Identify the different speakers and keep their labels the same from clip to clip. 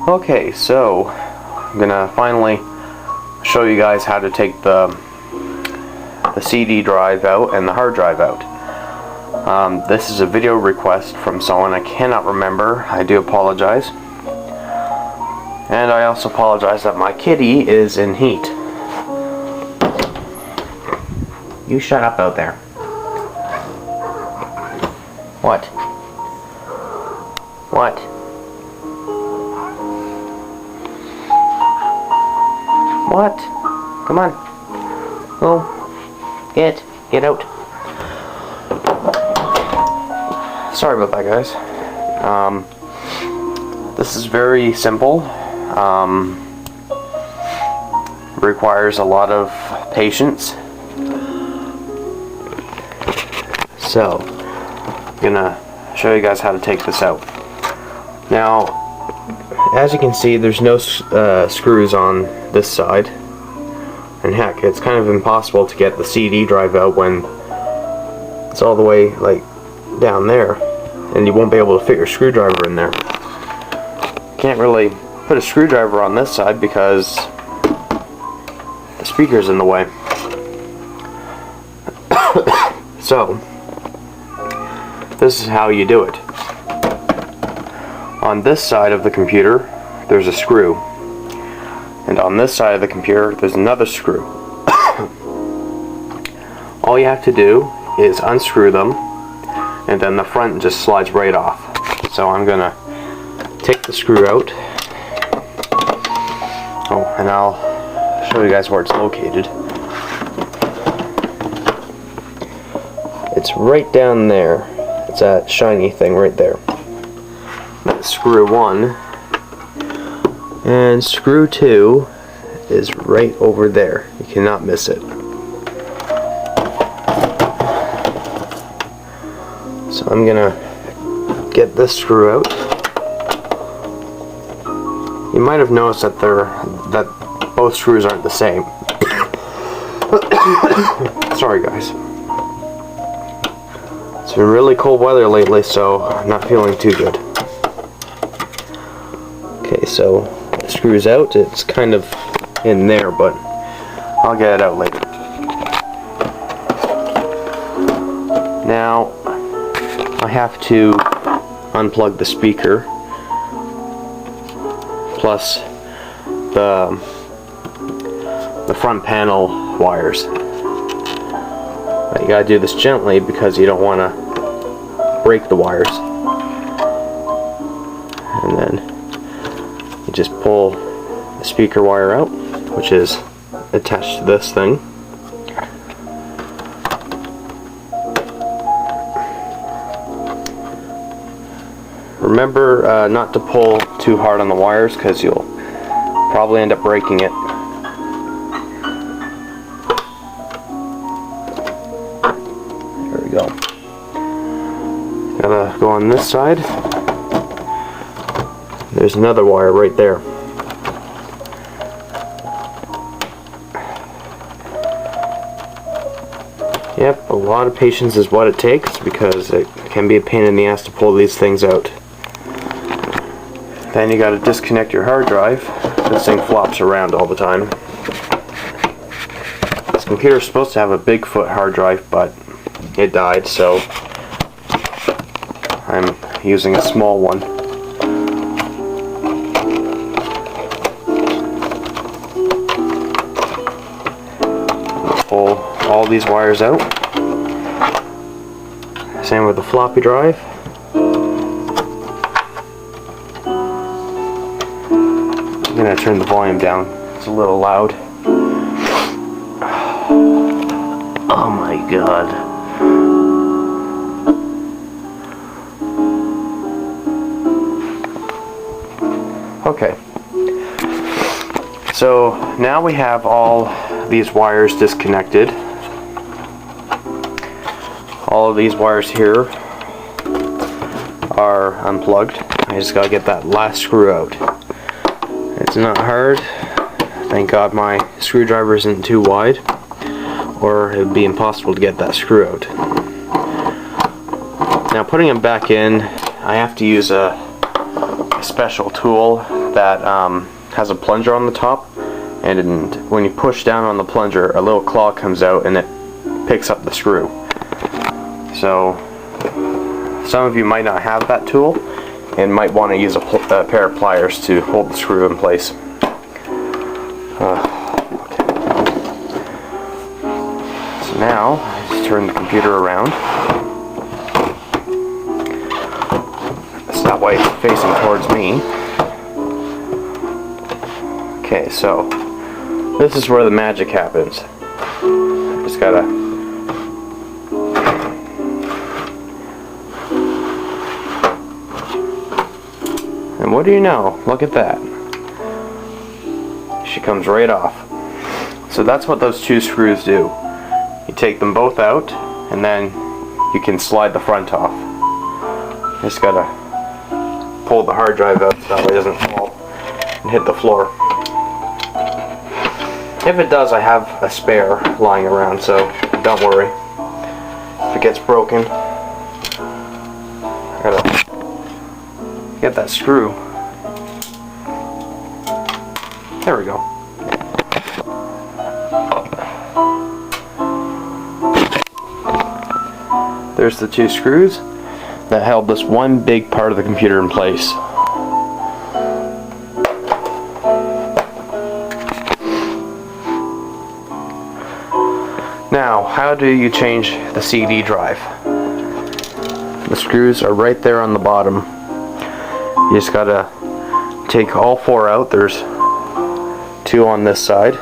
Speaker 1: Okay, so I'm gonna finally show you guys how to take the CD drive out and the hard drive out. This is a video request from someone I cannot remember. I do apologize. And I also apologize that my kitty is in heat. You shut up out there. What? What? What? Come on. Oh. Get out. Sorry about that, guys. This is very simple. Requires a lot of patience. So, I'm gonna show you guys how to take this out. Now, as you can see, there's no screws on this side, and heck, it's kind of impossible to get the CD drive out when it's all the way like down there, and you won't be able to fit your screwdriver in there. Can't really put a screwdriver on this side because the speaker's in the way. So, this is how you do it. On this side of the computer, there's a screw. And on this side of the computer, there's another screw. All you have to do is unscrew them, and then the front just slides right off. So I'm gonna take the screw out. Oh, and I'll show you guys where it's located. It's right down there. It's that shiny thing right there. That's screw 1. And screw 2 is right over there. You cannot miss it. So I'm gonna get this screw out. You might have noticed that both screws aren't the same. Sorry, guys. It's been really cold weather lately, so I'm not feeling too good. Okay, so the screw's out. It's kind of in there, but I'll get it out later. Now, I have to unplug the speaker, plus the front panel wires. You gotta do this gently because you don't want to break the wires. And then you just pull the speaker wire out, which is attached to this thing. Remember not to pull too hard on the wires because you'll probably end up breaking it. There we go. Gotta go on this side. There's another wire right there. Yep, a lot of patience is what it takes because it can be a pain in the ass to pull these things out. Then you gotta disconnect your hard drive. This thing flops around all the time. This computer is supposed to have a Bigfoot hard drive, but it died, so I'm using a small one. Pull all these wires out. Same with the floppy drive. I'm gonna turn the volume down. It's a little loud. Oh my god. Okay. So now we have all these wires disconnected. All of these wires here are unplugged. I just gotta get that last screw out. It's not hard. Thank God my screwdriver isn't too wide, or it would be impossible to get that screw out. Now putting them back in, I have to use a special tool that has a plunger on the top, and when you push down on the plunger, a little claw comes out and it picks up the screw. So some of you might not have that tool and might want to use a pair of pliers to hold the screw in place. So now, just turn the computer around. That way it's facing towards me. Okay, so this is where the magic happens. Just gotta and what do you know? Look at that. She comes right off. So that's what those two screws do. You take them both out and then you can slide the front off. Just gotta pull the hard drive out so that way it doesn't fall and hit the floor. If it does, I have a spare lying around, so don't worry. If it gets broken, I gotta get that screw. There we go. There's the two screws that held this one big part of the computer in place. Now, how do you change the CD drive? The screws are right there on the bottom. You just gotta take all four out. There's two on this side,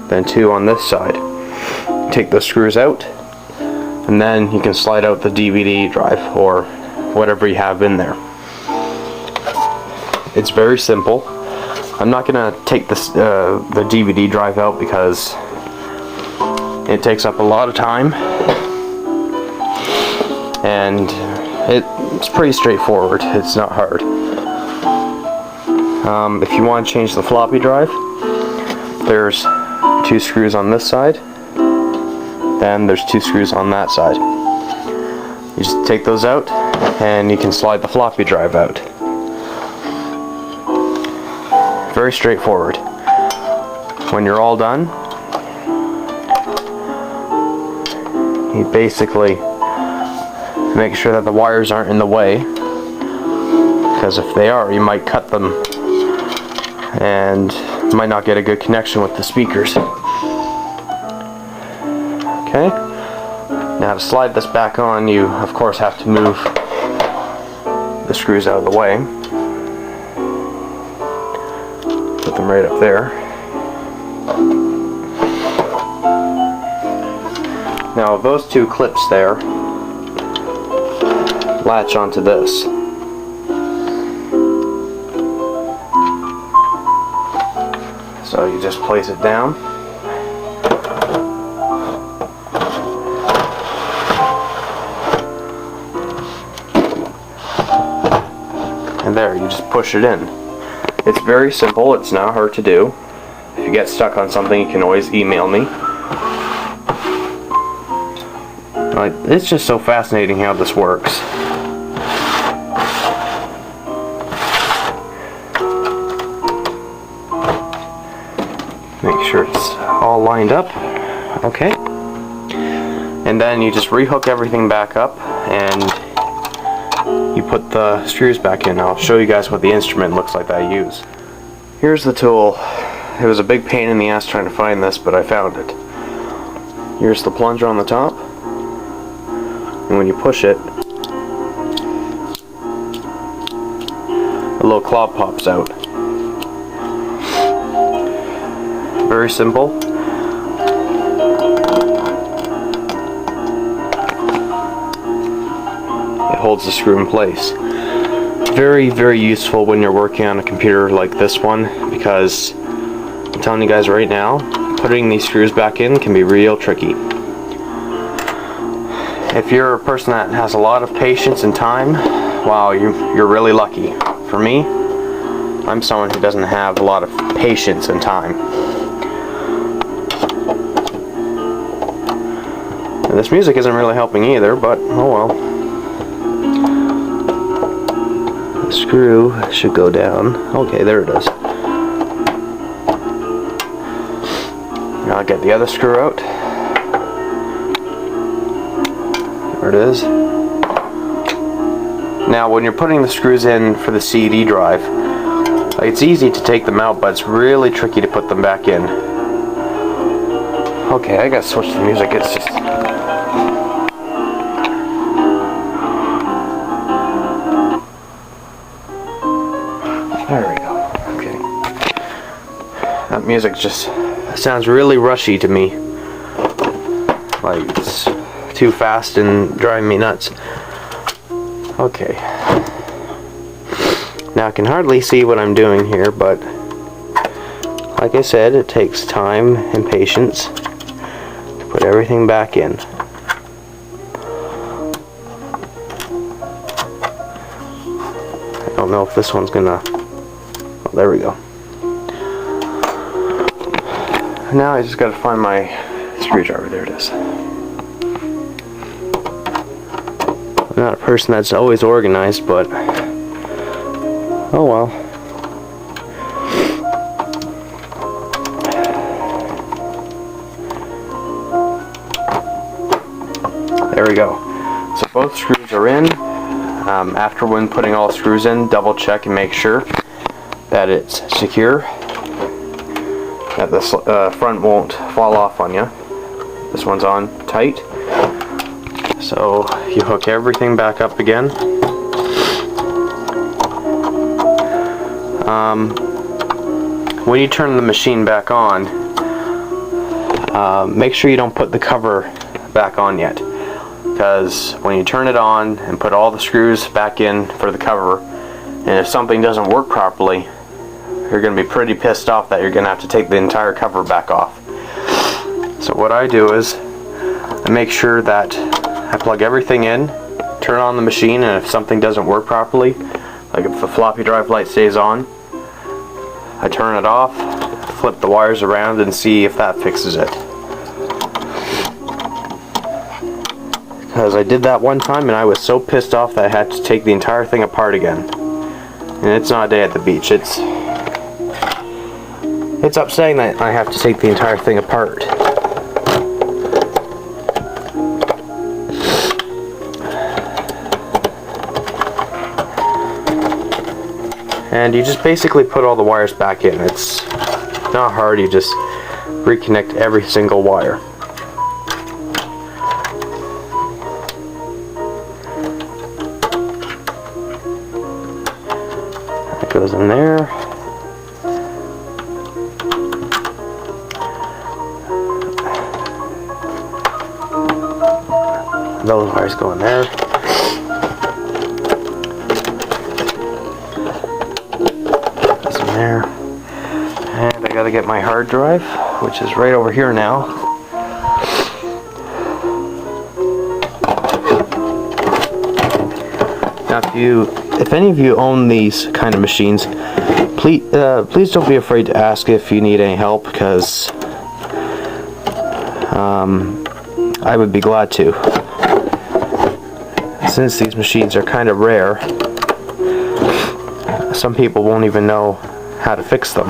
Speaker 1: then two on this side. Take the screws out, and then you can slide out the DVD drive or whatever you have in there. It's very simple. I'm not gonna take this, the DVD drive out because it takes up a lot of time, and it's pretty straightforward. It's not hard. If you want to change the floppy drive, there's two screws on this side, then there's two screws on that side. You just take those out and you can slide the floppy drive out. Very straightforward. When you're all done, you basically make sure that the wires aren't in the way, because if they are, you might cut them and might not get a good connection with the speakers. Okay, now to slide this back on, you of course have to move the screws out of the way. Put them right up there. Now those two clips there latch onto this. So you just place it down. And there, you just push it in. It's very simple, it's not hard to do. If you get stuck on something, you can always email me. It's just so fascinating how this works. Make sure it's all lined up. Okay. And then you just rehook everything back up and you put the screws back in. I'll show you guys what the instrument looks like that I use. Here's the tool. It was a big pain in the ass trying to find this, but I found it. Here's the plunger on the top. And when you push it, a little claw pops out. Very simple. It holds the screw in place. Very, very useful when you're working on a computer like this one, because I'm telling you guys right now, putting these screws back in can be real tricky. If you're a person that has a lot of patience and time, wow, you're really lucky. For me, I'm someone who doesn't have a lot of patience and time. And this music isn't really helping either, but oh well. The screw should go down. Okay, there it is. Now I'll get the other screw out. There it is. Now when you're putting the screws in for the CD drive, it's easy to take them out, but it's really tricky to put them back in. Okay, I gotta switch the music. It's just... There we go. Okay. That music just sounds really rushy to me. Like it's too fast and driving me nuts. Okay. Now I can hardly see what I'm doing here, but like I said, it takes time and patience to put everything back in. I don't know if this one's gonna... Oh, there we go. Now I just gotta find my screwdriver. There it is. I'm not a person that's always organized, but oh well. There we go. So both screws are in. After when putting all screws in, double check and make sure that it's secure, that the front won't fall off on you. This one's on tight. So you hook everything back up again. When you turn the machine back on, make sure you don't put the cover back on yet, because when you turn it on and put all the screws back in for the cover, and if something doesn't work properly, you're going to be pretty pissed off that you're going to have to take the entire cover back off. So what I do is I make sure that I plug everything in, turn on the machine, and if something doesn't work properly, like if the floppy drive light stays on, I turn it off, flip the wires around, and see if that fixes it. Because I did that one time and I was so pissed off that I had to take the entire thing apart again. And it's not a day at the beach. It's upsetting that I have to take the entire thing apart. And you just basically put all the wires back in. It's not hard, you just reconnect every single wire. That goes in there. Those wires go in there. There. And I gotta get my hard drive, which is right over here now. Now if any of you own these kind of machines, please don't be afraid to ask if you need any help, because I would be glad to. Since these machines are kind of rare, some people won't even know how to fix them.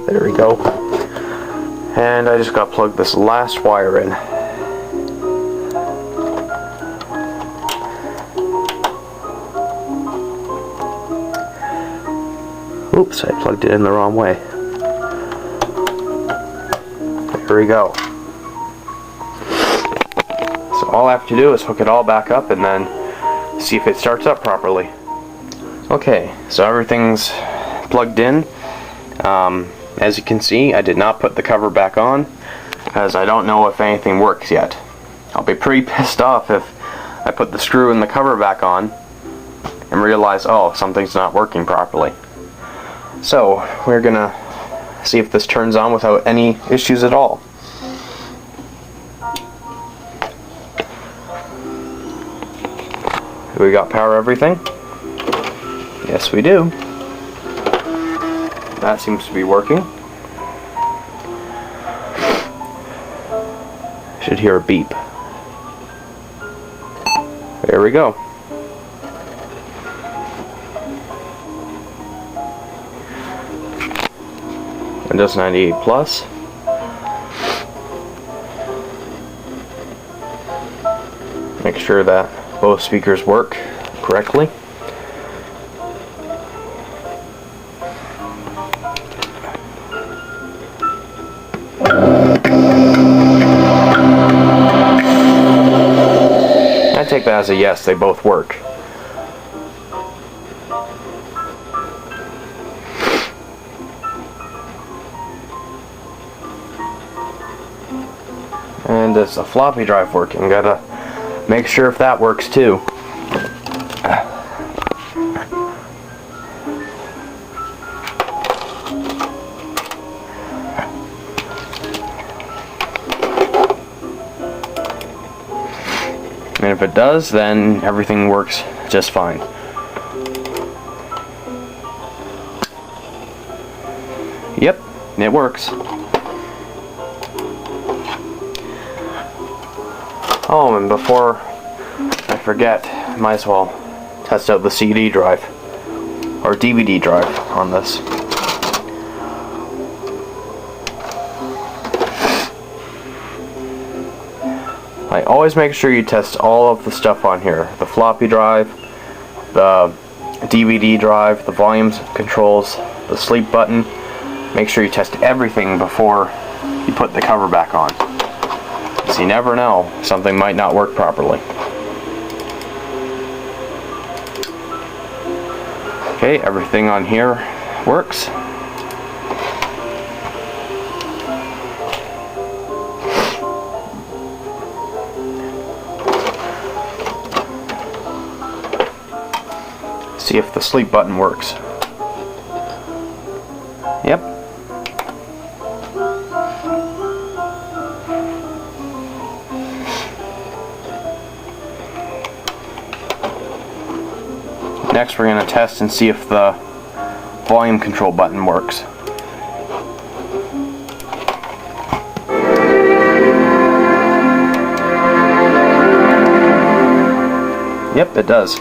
Speaker 1: There we go. And I just got to plug this last wire in. Oops, I plugged it in the wrong way. There we go. So all I have to do is hook it all back up and then see if it starts up properly. Okay, so everything's plugged in. As you can see, I did not put the cover back on because I don't know if anything works yet. I'll be pretty pissed off if I put the screw and the cover back on and realize, oh, something's not working properly. So we're gonna see if this turns on without any issues at all. Do we got power everything? Yes, we do. That seems to be working. Should hear a beep. There we go. Windows 98 Plus. Make sure that both speakers work correctly. I take that as a yes, they both work. And does the floppy drive working? Gotta make sure if that works too. And if it does, then everything works just fine. Yep, it works. Oh, and before I forget, might as well test out the CD drive or DVD drive on this. I always make sure you test all of the stuff on here. The floppy drive, the DVD drive, the volume controls, the sleep button. Make sure you test everything before you put the cover back on. So you never know, something might not work properly. Okay, everything on here works. See if the sleep button works. Yep. Next we're going to test and see if the volume control button works. Yep, it does.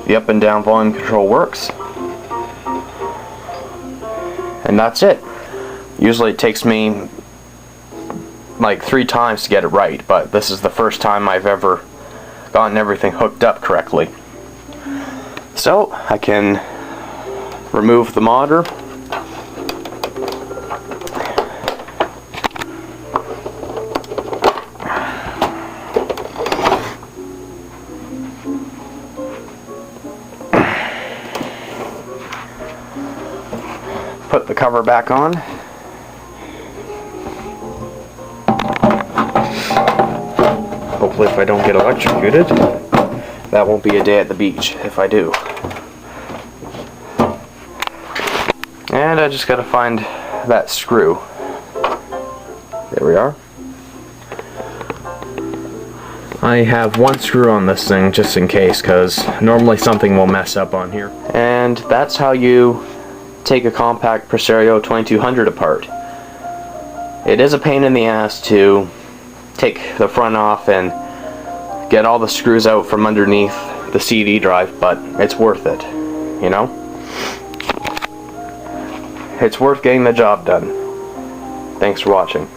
Speaker 1: The up and down volume control works. And that's it. Usually it takes me like 3 times to get it right, but this is the first time I've ever gotten everything hooked up correctly. So I can remove the monitor. Put the cover back on. Hopefully if I don't get electrocuted, that won't be a day at the beach if I do. And I just gotta find that screw. There we are. I have one screw on this thing just in case, because normally something will mess up on here. And that's how you take a Compaq Presario 2200 apart. It is a pain in the ass to take the front off and get all the screws out from underneath the CD drive, but it's worth it, you know? It's worth getting the job done. Thanks for watching.